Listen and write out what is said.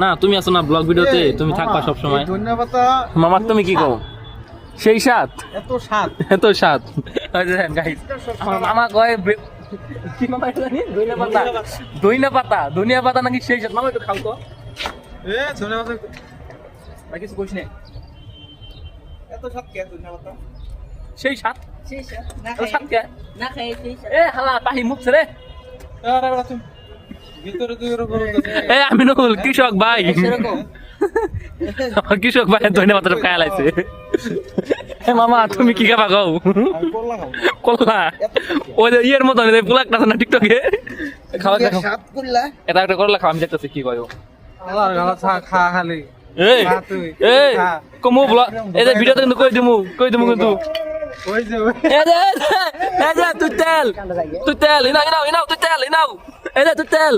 না তুমি আছো না ব্লগ ভিডিওতে, তুমি থাকবা সব সময়। ধন্যবাদ মামা তুমি কি কও? সেই সাত এত সাত গাইস, আমার মামা কয় কি মামা এটা জানি ধনিয়া পাতা নাকি সেই সাত। মামা একটু খাও তো। ভাই কিছু কইস না, সেই সাত সাত কে এ হালা পাহি মুখ রে। এ আমিনুল কৃষক ভাই, আমার কৃষক ভাই ধনিয়া পাতা খায় লাইছে। এ মামা তুমি কি খাবা গাও? কল্লা ওই যে ইয়ের মতন পোলাক না টিকটকে খাওয়া এটা একটা করলা খাওয়া। আমি দেখতেছি কি কয় খালি এই কমু ব্লগ এই যে ভিডিওতে কিন্তু কই দিমু কিন্তু তুই তেল ইনাও তুই তেল এই যে তুই তেল